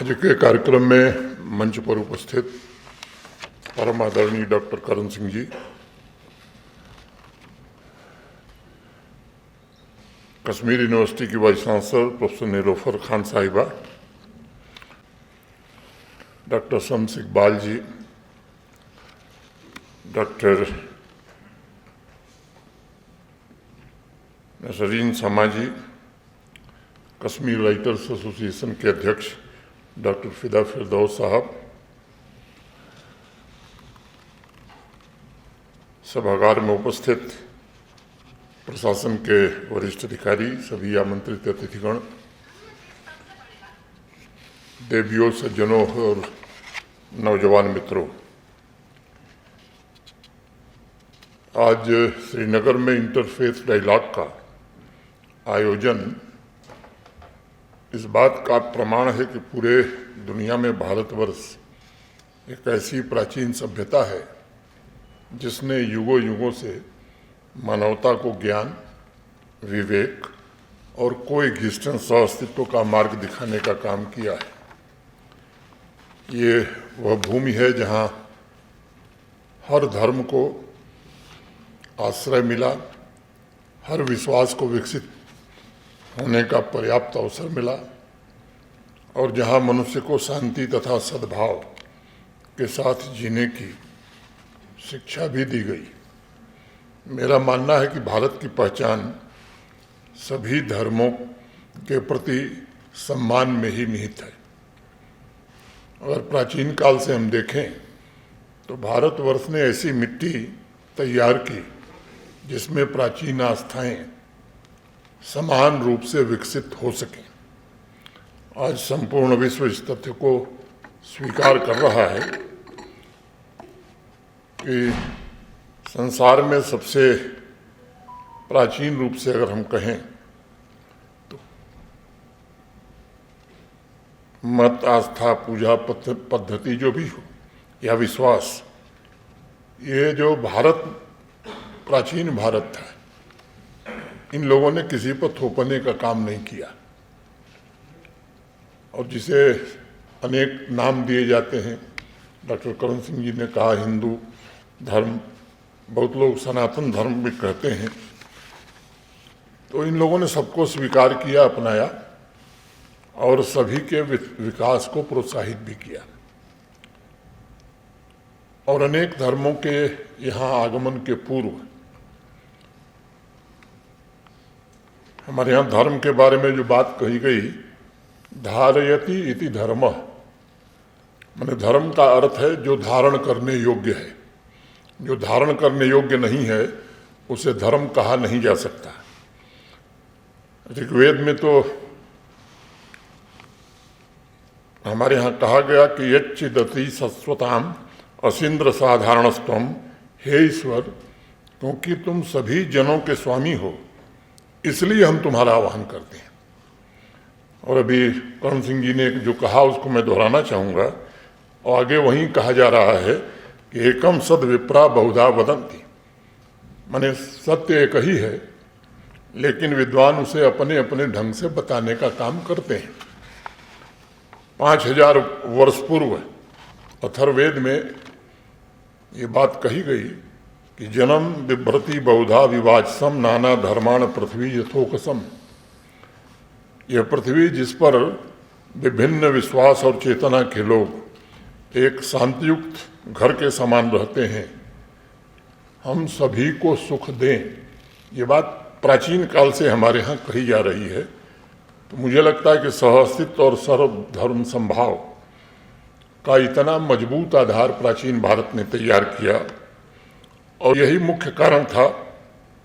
आज के कार्यक्रम में मंच पर उपस्थित परम आदरणीय डॉक्टर करण सिंह जी, कश्मीर यूनिवर्सिटी की vice chancellor professor Nilofar Khan साहिबा, डॉक्टर शम्स इकबाल जी, डॉक्टर नसरीन समा जी, कश्मीर राइटर्स एसोसिएशन के अध्यक्ष डॉक्टर फिदा फिरदौस साहब, सभागार में उपस्थित प्रशासन के वरिष्ठ अधिकारी, सभी आमंत्रित अतिथिगण, देवियों, सज्जनों और नौजवान मित्रों, आज श्रीनगर में इंटरफेथ डायलॉग का आयोजन इस बात का प्रमाण है कि पूरे दुनिया में भारतवर्ष एक ऐसी प्राचीन सभ्यता है जिसने युगों युगों से मानवता को ज्ञान, विवेक और कोएग्जिस्टेंस सह अस्तित्व का मार्ग दिखाने का काम किया है। ये वह भूमि है जहाँ हर धर्म को आश्रय मिला, हर विश्वास को विकसित होने का पर्याप्त अवसर मिला और जहाँ मनुष्य को शांति तथा सद्भाव के साथ जीने की शिक्षा भी दी गई। मेरा मानना है कि भारत की पहचान सभी धर्मों के प्रति सम्मान में ही निहित है। अगर प्राचीन काल से हम देखें तो भारतवर्ष ने ऐसी मिट्टी तैयार की जिसमें प्राचीन आस्थाएं समान रूप से विकसित हो सकें। आज संपूर्ण विश्व इस तथ्य को स्वीकार कर रहा है कि संसार में सबसे प्राचीन रूप से अगर हम कहें तो मत, आस्था, पूजा पद्धति जो भी हो या विश्वास, ये जो भारत प्राचीन भारत था, इन लोगों ने किसी पर थोपने का काम नहीं किया और जिसे अनेक नाम दिए जाते हैं। डॉक्टर करण सिंह जी ने कहा हिंदू धर्म, बहुत लोग सनातन धर्म भी कहते हैं। तो इन लोगों ने सबको स्वीकार किया, अपनाया और सभी के विकास को प्रोत्साहित भी किया और अनेक धर्मों के यहाँ आगमन के पूर्व हमारे यहाँ धर्म के बारे में जो बात कही गई, धारयति इति धर्म, माने धर्म का अर्थ है जो धारण करने योग्य है। जो धारण करने योग्य नहीं है उसे धर्म कहा नहीं जा सकता। ऋग्वेद में तो हमारे यहाँ कहा गया कि यच्चिदति सस्वताम असिंद्र साधारणस्तम, हे ईश्वर, क्योंकि तुम सभी जनों के स्वामी हो इसलिए हम तुम्हारा आह्वान करते हैं। और अभी करण सिंह जी ने जो कहा उसको मैं दोहराना चाहूँगा और आगे वहीं कहा जा रहा है कि एकम सद विप्रा बहुधा वदंती, माने सत्य एक ही है लेकिन विद्वान उसे अपने अपने ढंग से बताने का काम करते हैं। 5000 वर्ष पूर्व अथर्ववेद में ये बात कही गई कि जन्म बिभ्रति बहुधा विवाचसम नाना धर्माण पृथ्वी यथोकसम। यह पृथ्वी जिस पर विभिन्न विश्वास और चेतना के लोग एक शांतियुक्त घर के समान रहते हैं, हम सभी को सुख दें, ये बात प्राचीन काल से हमारे यहाँ कही जा रही है। तो मुझे लगता है कि सहअस्तित्व और सर्वधर्म संभाव का इतना मजबूत आधार प्राचीन भारत ने तैयार किया और यही मुख्य कारण था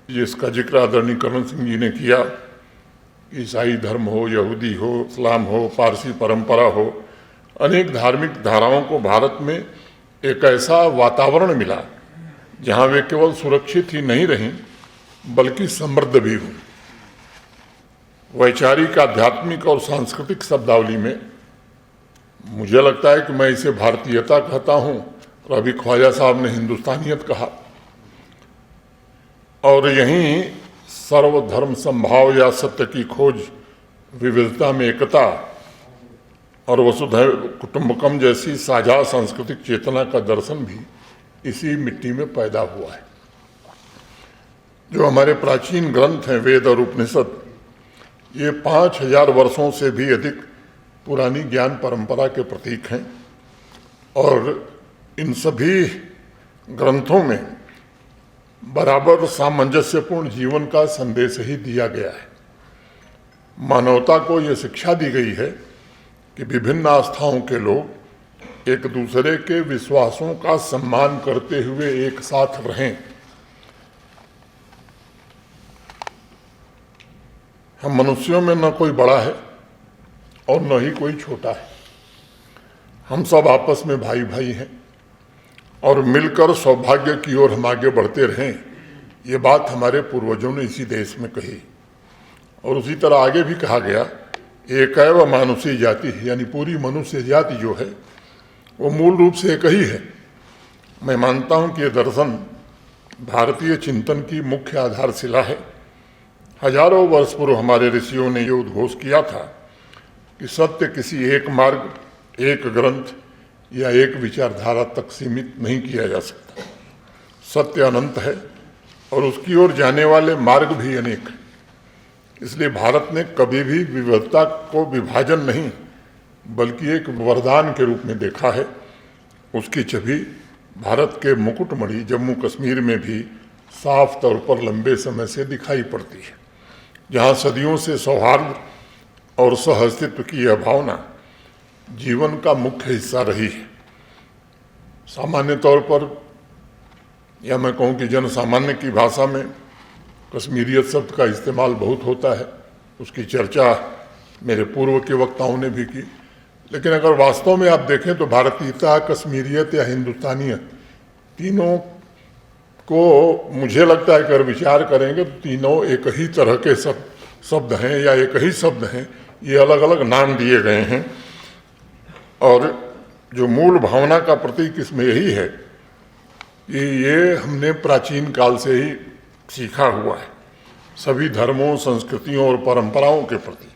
जिसका जिक्र आदरणीय करण सिंह जी ने किया। ईसाई धर्म हो, यहूदी हो, इस्लाम हो, पारसी परंपरा हो, अनेक धार्मिक धाराओं को भारत में एक ऐसा वातावरण मिला जहाँ वे केवल सुरक्षित ही नहीं रहीं बल्कि समृद्ध भी हुई। वैचारिक, आध्यात्मिक और सांस्कृतिक शब्दावली में मुझे लगता है कि मैं इसे भारतीयता कहता हूँ और अभी ख्वाजा साहब ने हिंदुस्तानियत कहा। और यहीं सर्वधर्म संभाव या सत्य की खोज, विविधता में एकता और वसुधैव कुटुंबकम जैसी साझा सांस्कृतिक चेतना का दर्शन भी इसी मिट्टी में पैदा हुआ है। जो हमारे प्राचीन ग्रंथ हैं, वेद और उपनिषद, ये 5000 वर्षों से भी अधिक पुरानी ज्ञान परंपरा के प्रतीक हैं और इन सभी ग्रंथों में बराबर सामंजस्यपूर्ण जीवन का संदेश ही दिया गया है। मानवता को ये शिक्षा दी गई है कि विभिन्न आस्थाओं के लोग एक दूसरे के विश्वासों का सम्मान करते हुए एक साथ रहें। हम मनुष्यों में न कोई बड़ा है और न ही कोई छोटा है। हम सब आपस में भाई भाई हैं और मिलकर सौभाग्य की ओर हम आगे बढ़ते रहें। ये बात हमारे पूर्वजों ने इसी देश में कही और उसी तरह आगे भी कहा गया, एकैव मानुषी जाति, यानी पूरी मनुष्य जाति जो है वो मूल रूप से एक ही है। मैं मानता हूँ कि ये दर्शन भारतीय चिंतन की मुख्य आधारशिला है। हजारों वर्ष पूर्व हमारे ऋषियों ने ये उद्घोष किया था कि सत्य किसी एक मार्ग, एक ग्रंथ या एक विचारधारा तक सीमित नहीं किया जा सकता। सत्य अनंत है और उसकी ओर जाने वाले मार्ग भी अनेक हैं। इसलिए भारत ने कभी भी विविधता को विभाजन नहीं बल्कि एक वरदान के रूप में देखा है। उसकी छवि भारत के मुकुटमणि जम्मू कश्मीर में भी साफ तौर पर लंबे समय से दिखाई पड़ती है, जहाँ सदियों से सौहार्द और सहअस्तित्व की यह भावना जीवन का मुख्य हिस्सा रही है। सामान्य तौर पर, या मैं कहूँ कि जन सामान्य की भाषा में कश्मीरियत शब्द का इस्तेमाल बहुत होता है। उसकी चर्चा मेरे पूर्व के वक्ताओं ने भी की, लेकिन अगर वास्तव में आप देखें तो भारतीयता, कश्मीरियत या हिंदुस्तानियत, तीनों को मुझे लगता है अगर विचार करेंगे तो तीनों एक ही तरह के शब्द हैं या एक ही शब्द हैं। ये अलग अलग नाम दिए गए हैं और जो मूल भावना का प्रतीक इसमें यही है कि ये हमने प्राचीन काल से ही सीखा हुआ है। सभी धर्मों, संस्कृतियों और परंपराओं के प्रति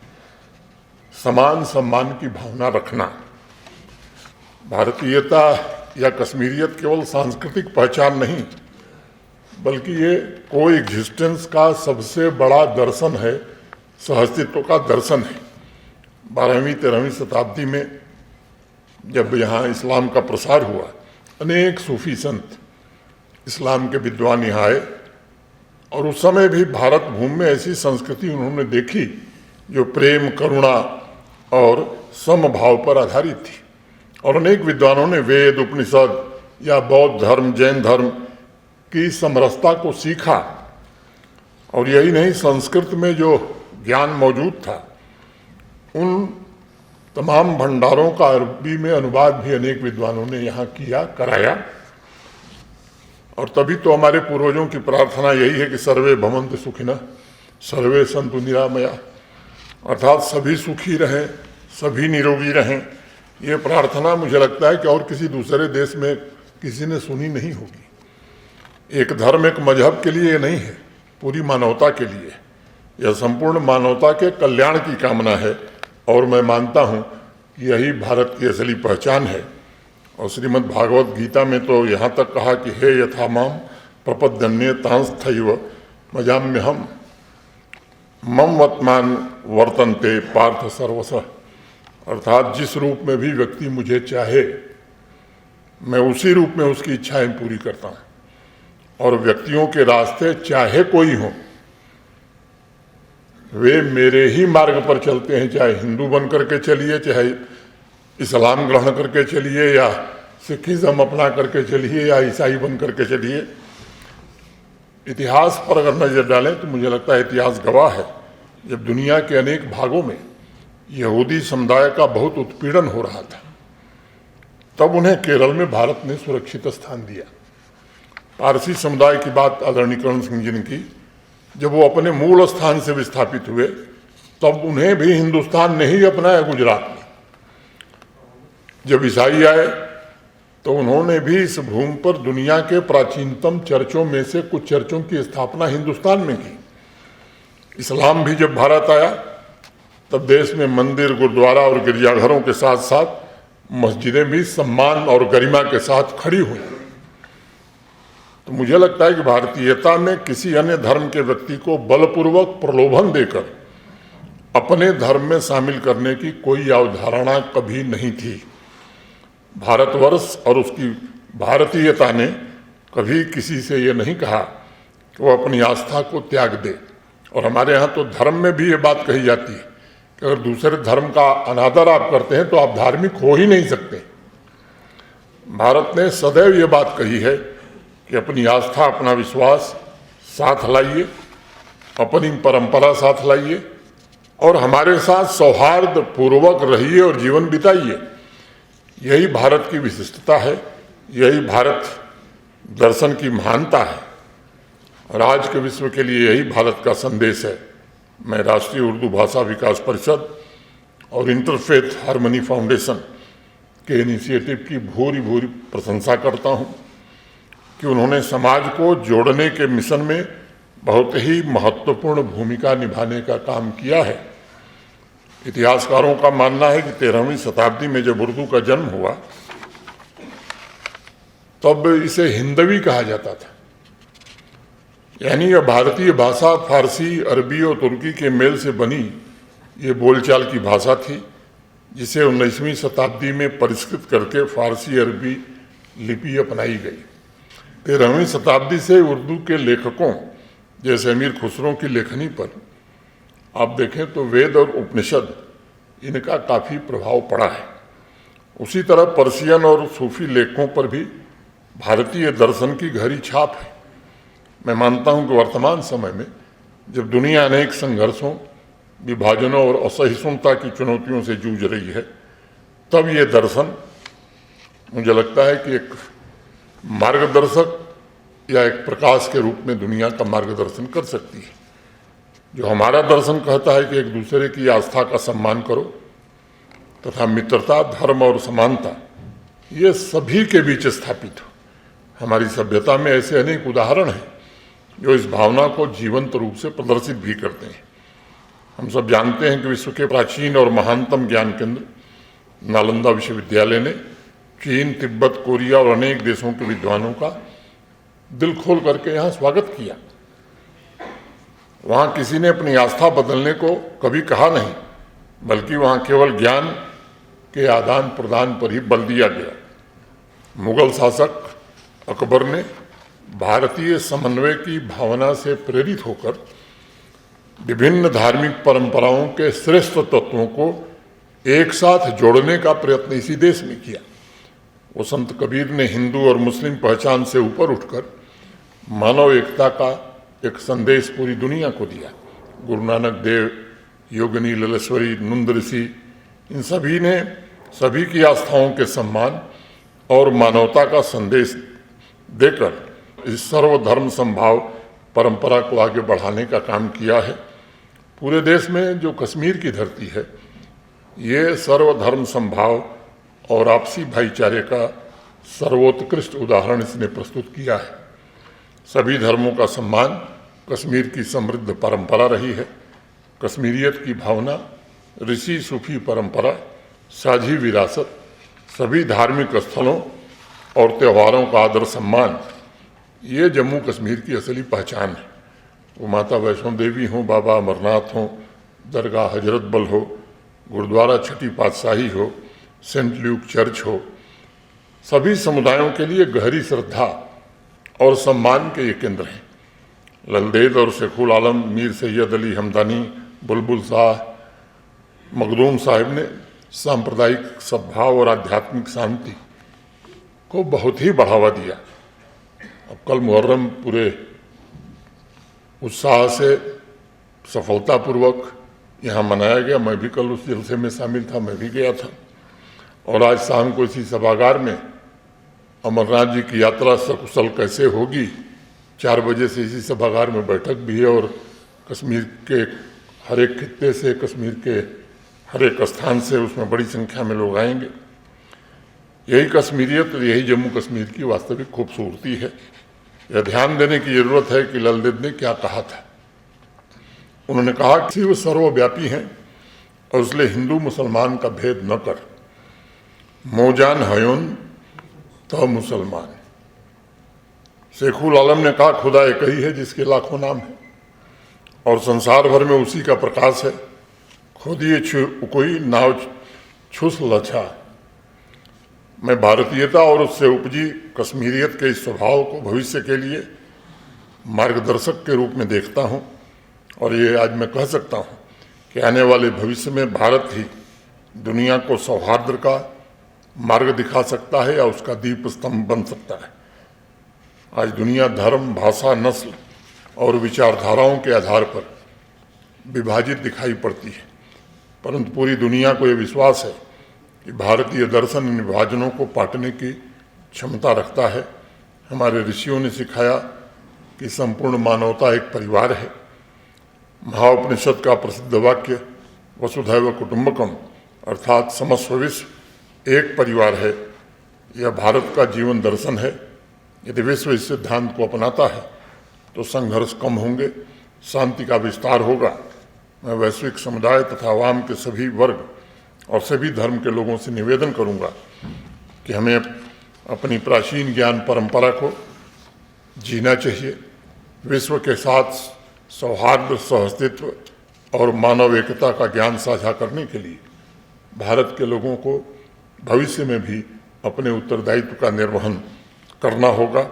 समान सम्मान की भावना रखना। भारतीयता या कश्मीरियत केवल सांस्कृतिक पहचान नहीं बल्कि ये कोएग्जिस्टेंस का सबसे बड़ा दर्शन है, सहअस्तित्व का दर्शन है। 12वीं 13वीं शताब्दी में जब यहाँ इस्लाम का प्रसार हुआ, अनेक सूफी संत, इस्लाम के विद्वान यहाँ आए और उस समय भी भारत भूमि में ऐसी संस्कृति उन्होंने देखी जो प्रेम, करुणा और समभाव पर आधारित थी। और अनेक विद्वानों ने वेद, उपनिषद या बौद्ध धर्म, जैन धर्म की समरसता को सीखा। और यही नहीं, संस्कृत में जो ज्ञान मौजूद था उन तमाम भंडारों का अरबी में अनुवाद भी अनेक विद्वानों ने यहाँ किया, कराया। और तभी तो हमारे पूर्वजों की प्रार्थना यही है कि सर्वे भवन्तु सुखिनः, सर्वे सन्तु निरामया, अर्थात सभी सुखी रहें, सभी निरोगी रहें। ये प्रार्थना मुझे लगता है कि और किसी दूसरे देश में किसी ने सुनी नहीं होगी। एक धर्म, एक मजहब के लिए नहीं है, पूरी मानवता के लिए। यह संपूर्ण मानवता के कल्याण की कामना है और मैं मानता हूँ कि यही भारत की असली पहचान है। और श्रीमद् भागवत गीता में तो यहाँ तक कहा कि हे यथा माम प्रपद्यन्ये तांस्थैव मजाम्यहम् मम वर्तमान वर्तन्ते पार्थ सर्वशः। अर्थात जिस रूप में भी व्यक्ति मुझे चाहे, मैं उसी रूप में उसकी इच्छाएं पूरी करता हूँ। और व्यक्तियों के रास्ते चाहे कोई हो, वे मेरे ही मार्ग पर चलते हैं। चाहे हिंदू बन करके चलिए, चाहे इस्लाम ग्रहण करके चलिए, या सिखिज्म अपना करके चलिए, या ईसाई बन करके चलिए। इतिहास पर अगर नजर डालें तो मुझे लगता है इतिहास गवाह है, जब दुनिया के अनेक भागों में यहूदी समुदाय का बहुत उत्पीड़न हो रहा था, तब उन्हें केरल में भारत ने सुरक्षित स्थान दिया। पारसी समुदाय की बात आदरणीय कर्ण सिंह जी ने की, जब वो अपने मूल स्थान से विस्थापित हुए तब उन्हें भी हिंदुस्तान ने ही अपनाया गुजरात में। जब ईसाई आए तो उन्होंने भी इस भूमि पर दुनिया के प्राचीनतम चर्चों में से कुछ चर्चों की स्थापना हिंदुस्तान में की। इस्लाम भी जब भारत आया तब देश में मंदिर, गुरुद्वारा और गिरजाघरों के साथ साथ मस्जिदें भी सम्मान और गरिमा के साथ खड़ी हुई। तो मुझे लगता है कि भारतीयता में किसी अन्य धर्म के व्यक्ति को बलपूर्वक प्रलोभन देकर अपने धर्म में शामिल करने की कोई अवधारणा कभी नहीं थी। भारतवर्ष और उसकी भारतीयता ने कभी किसी से ये नहीं कहा कि वो अपनी आस्था को त्याग दे। और हमारे यहाँ तो धर्म में भी ये बात कही जाती है कि अगर दूसरे धर्म का अनादर आप करते हैं तो आप धार्मिक हो ही नहीं सकते। भारत ने सदैव ये बात कही है कि अपनी आस्था, अपना विश्वास साथ लाइए, अपनी परंपरा साथ लाइए और हमारे साथ सौहार्द पूर्वक रहिए और जीवन बिताइए। यही भारत की विशिष्टता है, यही भारत दर्शन की महानता है और आज के विश्व के लिए यही भारत का संदेश है। मैं राष्ट्रीय उर्दू भाषा विकास परिषद और इंटरफेथ हार्मनी फाउंडेशन के इनिशिएटिव की भूरी भूरी प्रशंसा करता हूँ कि उन्होंने समाज को जोड़ने के मिशन में बहुत ही महत्वपूर्ण भूमिका निभाने का काम किया है। इतिहासकारों का मानना है कि 13वीं शताब्दी में जब उर्दू का जन्म हुआ तब इसे हिंदवी कहा जाता था, यानी यह भारतीय भाषा फारसी, अरबी और तुर्की के मेल से बनी ये बोलचाल की भाषा थी, जिसे 19वीं शताब्दी में परिष्कृत करके फारसी अरबी लिपि अपनाई गई। 13वीं शताब्दी से उर्दू के लेखकों जैसे अमीर खुसरो की लेखनी पर आप देखें तो वेद और उपनिषद इनका काफ़ी प्रभाव पड़ा है। उसी तरह पर्शियन और सूफी लेखकों पर भी भारतीय दर्शन की गहरी छाप है। मैं मानता हूं कि वर्तमान समय में जब दुनिया अनेक संघर्षों, विभाजनों और असहिष्णुता की चुनौतियों से जूझ रही है, तब ये दर्शन मुझे लगता है कि एक मार्गदर्शक या एक प्रकाश के रूप में दुनिया का मार्गदर्शन कर सकती है। जो हमारा दर्शन कहता है कि एक दूसरे की आस्था का सम्मान करो तथा मित्रता, धर्म और समानता ये सभी के बीच स्थापित हो। हमारी सभ्यता में ऐसे अनेक उदाहरण हैं जो इस भावना को जीवंत रूप से प्रदर्शित भी करते हैं। हम सब जानते हैं कि विश्व के प्राचीन और महानतम ज्ञान केंद्र नालंदा विश्वविद्यालय ने चीन, तिब्बत, कोरिया और अनेक देशों के विद्वानों का दिल खोल करके यहाँ स्वागत किया। वहाँ किसी ने अपनी आस्था बदलने को कभी कहा नहीं, बल्कि वहाँ केवल ज्ञान के आदान प्रदान पर ही बल दिया गया। मुगल शासक अकबर ने भारतीय समन्वय की भावना से प्रेरित होकर विभिन्न धार्मिक परंपराओं के श्रेष्ठ तत्वों को एक साथ जोड़ने का प्रयत्न इसी देश में किया। वो संत कबीर ने हिंदू और मुस्लिम पहचान से ऊपर उठकर मानव एकता का एक संदेश पूरी दुनिया को दिया। गुरु नानक देव, योगिनी ललेश्वरी, नंद ऋषि, इन सभी ने सभी की आस्थाओं के सम्मान और मानवता का संदेश देकर इस सर्वधर्म संभाव परंपरा को आगे बढ़ाने का काम किया है। पूरे देश में जो कश्मीर की धरती है, ये सर्वधर्म संभाव और आपसी भाईचारे का सर्वोत्कृष्ट उदाहरण इसने प्रस्तुत किया है। सभी धर्मों का सम्मान कश्मीर की समृद्ध परंपरा रही है। कश्मीरियत की भावना, ऋषि सूफी परंपरा, साझी विरासत, सभी धार्मिक स्थलों और त्योहारों का आदर सम्मान, ये जम्मू कश्मीर की असली पहचान है। वो माता वैष्णो देवी हो, बाबा अमरनाथ हो, दरगाह हजरत बल हो, गुरुद्वारा छठी पातशाही हो, सेंट ल्यूक चर्च हो, सभी समुदायों के लिए गहरी श्रद्धा और सम्मान के ये केंद्र हैं। ललदेद और शेखुल आलम, मीर सैयद अली हमदानी, बुलबुल शाह, मखदूम साहिब ने सांप्रदायिक सद्भाव और आध्यात्मिक शांति को बहुत ही बढ़ावा दिया। अब कल मुहर्रम पूरे उत्साह से सफलतापूर्वक यहाँ मनाया गया। मैं भी कल उस जलसे में शामिल था, मैं भी गया था। और आज शाम को इसी सभागार में अमरनाथ जी की यात्रा सकुशल कैसे होगी, 4 बजे से इसी सभागार में बैठक भी है और कश्मीर के हर एक खित्ते से, कश्मीर के हर एक स्थान से उसमें बड़ी संख्या में लोग आएंगे। यही कश्मीरियत, यही जम्मू कश्मीर की वास्तविक खूबसूरती है। यह ध्यान देने की जरूरत है कि ललदेद ने क्या कहा था। उन्होंने कहा कि वो सर्वव्यापी हैं, और इसलिए हिंदू मुसलमान का भेद न कर। मौजान हयोन तो मुसलमान। शेखुल आलम ने कहा खुदा एक ही है जिसके लाखों नाम है और संसार भर में उसी का प्रकाश है। खुद ये कोई नाव छुस लछा। मैं भारतीयता और उससे उपजी कश्मीरियत के इस स्वभाव को भविष्य के लिए मार्गदर्शक के रूप में देखता हूँ और ये आज मैं कह सकता हूँ कि आने वाले भविष्य में भारत ही दुनिया को सौहार्द का मार्ग दिखा सकता है या उसका दीप स्तंभ बन सकता है। आज दुनिया धर्म, भाषा, नस्ल और विचारधाराओं के आधार पर विभाजित दिखाई पड़ती है, परंतु पूरी दुनिया को यह विश्वास है कि भारतीय दर्शन इन विभाजनों को पाटने की क्षमता रखता है। हमारे ऋषियों ने सिखाया कि संपूर्ण मानवता एक परिवार है। महाउपनिषद का प्रसिद्ध वाक्य वसुधैव कुटुंबकम अर्थात समस्त विश्व एक परिवार है, यह भारत का जीवन दर्शन है। यदि विश्व इस सिद्धांत को अपनाता है तो संघर्ष कम होंगे, शांति का विस्तार होगा। मैं वैश्विक समुदाय तथा आवाम के सभी वर्ग और सभी धर्म के लोगों से निवेदन करूंगा कि हमें अपनी प्राचीन ज्ञान परंपरा को जीना चाहिए। विश्व के साथ सौहार्द, सहअस्तित्व और मानव एकता का ज्ञान साझा करने के लिए भारत के लोगों को भविष्य में भी अपने उत्तरदायित्व का निर्वहन करना होगा।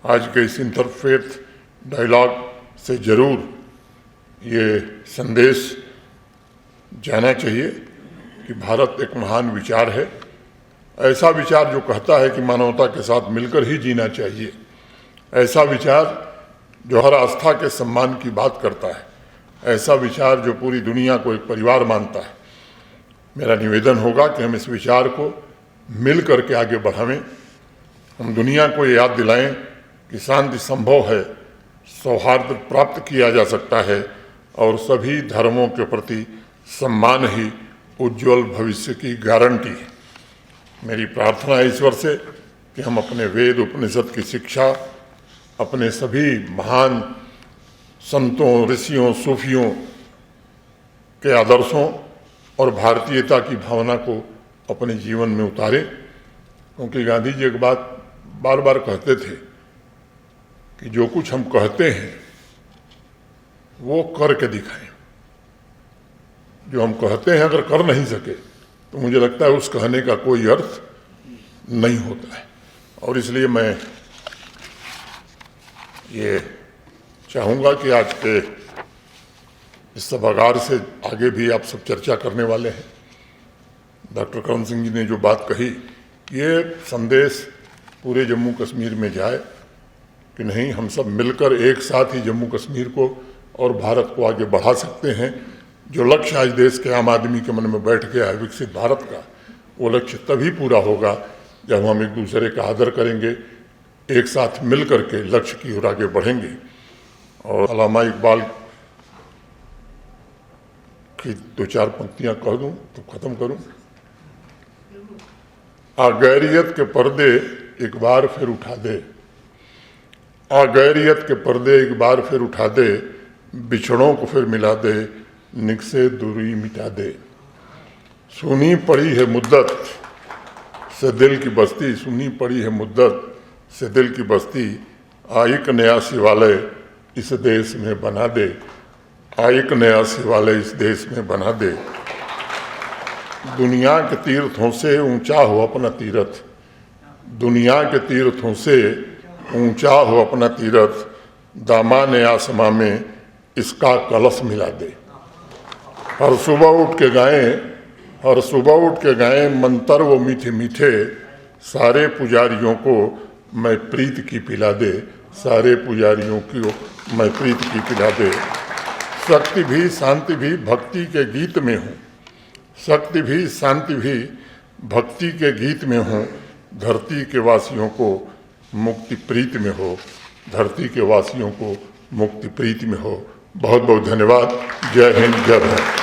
आज के इस इंटरफेथ डायलॉग से जरूर ये संदेश जाना चाहिए कि भारत एक महान विचार है, ऐसा विचार जो कहता है कि मानवता के साथ मिलकर ही जीना चाहिए, ऐसा विचार जो हर आस्था के सम्मान की बात करता है, ऐसा विचार जो पूरी दुनिया को एक परिवार मानता है। मेरा निवेदन होगा कि हम इस विचार को मिल करके आगे बढ़ावें। हम दुनिया को ये याद दिलाएं कि शांति संभव है, सौहार्द प्राप्त किया जा सकता है और सभी धर्मों के प्रति सम्मान ही उज्जवल भविष्य की गारंटी है। मेरी प्रार्थना है ईश्वर से कि हम अपने वेद उपनिषद की शिक्षा, अपने सभी महान संतों, ऋषियों, सूफियों के आदर्शों और भारतीयता की भावना को अपने जीवन में उतारें, क्योंकि गांधी जी एक बात बार बार कहते थे कि जो कुछ हम कहते हैं वो करके दिखाएं। जो हम कहते हैं अगर कर नहीं सके तो मुझे लगता है उस कहने का कोई अर्थ नहीं होता है। और इसलिए मैं ये चाहूँगा कि आज के इस सभागार से आगे भी आप सब चर्चा करने वाले हैं। डॉक्टर करण सिंह जी ने जो बात कही, ये संदेश पूरे जम्मू कश्मीर में जाए कि नहीं, हम सब मिलकर एक साथ ही जम्मू कश्मीर को और भारत को आगे बढ़ा सकते हैं। जो लक्ष्य आज देश के आम आदमी के मन में बैठ गया है विकसित भारत का, वो लक्ष्य तभी पूरा होगा जब हम एक दूसरे का आदर करेंगे, एक साथ मिल करके लक्ष्य की ओर आगे बढ़ेंगे। और अल्लामा इकबाल की दो चार पंक्तियां कह दूं तो खत्म करूं। गैरियत के पर्दे एक बार फिर उठा दे, गैरियत के पर्दे एक बार फिर उठा दे, बिछड़ों को फिर मिला दे, निक से दूरी मिटा दे। सुनी पड़ी है मुद्दत से दिल की बस्ती, सुनी पड़ी है मुद्दत से दिल की बस्ती, एक नया शिवालय इस देश में बना दे, एक नया शिवालय इस देश में बना दे। दुनिया के तीर्थों से ऊंचा हो अपना तीर्थ, दुनिया के तीर्थों से ऊंचा हो अपना तीर्थ, दामाने आसमां में इसका कलश मिला दे। हर सुबह उठ के गाएं, हर सुबह उठ के गाएं मंत्र वो मीठे मीठे, सारे पुजारियों को मैं प्रीत की पिला दे, सारे पुजारियों को मैं प्रीत की पिला दे। शक्ति भी शांति भी भक्ति के गीत में हूँ, शक्ति भी शांति भी भक्ति के गीत में हूँ, धरती के वासियों को मुक्ति प्रीति में हो, धरती के वासियों को मुक्ति प्रीति में हो। बहुत बहुत धन्यवाद। जय हिंद, जय भारत।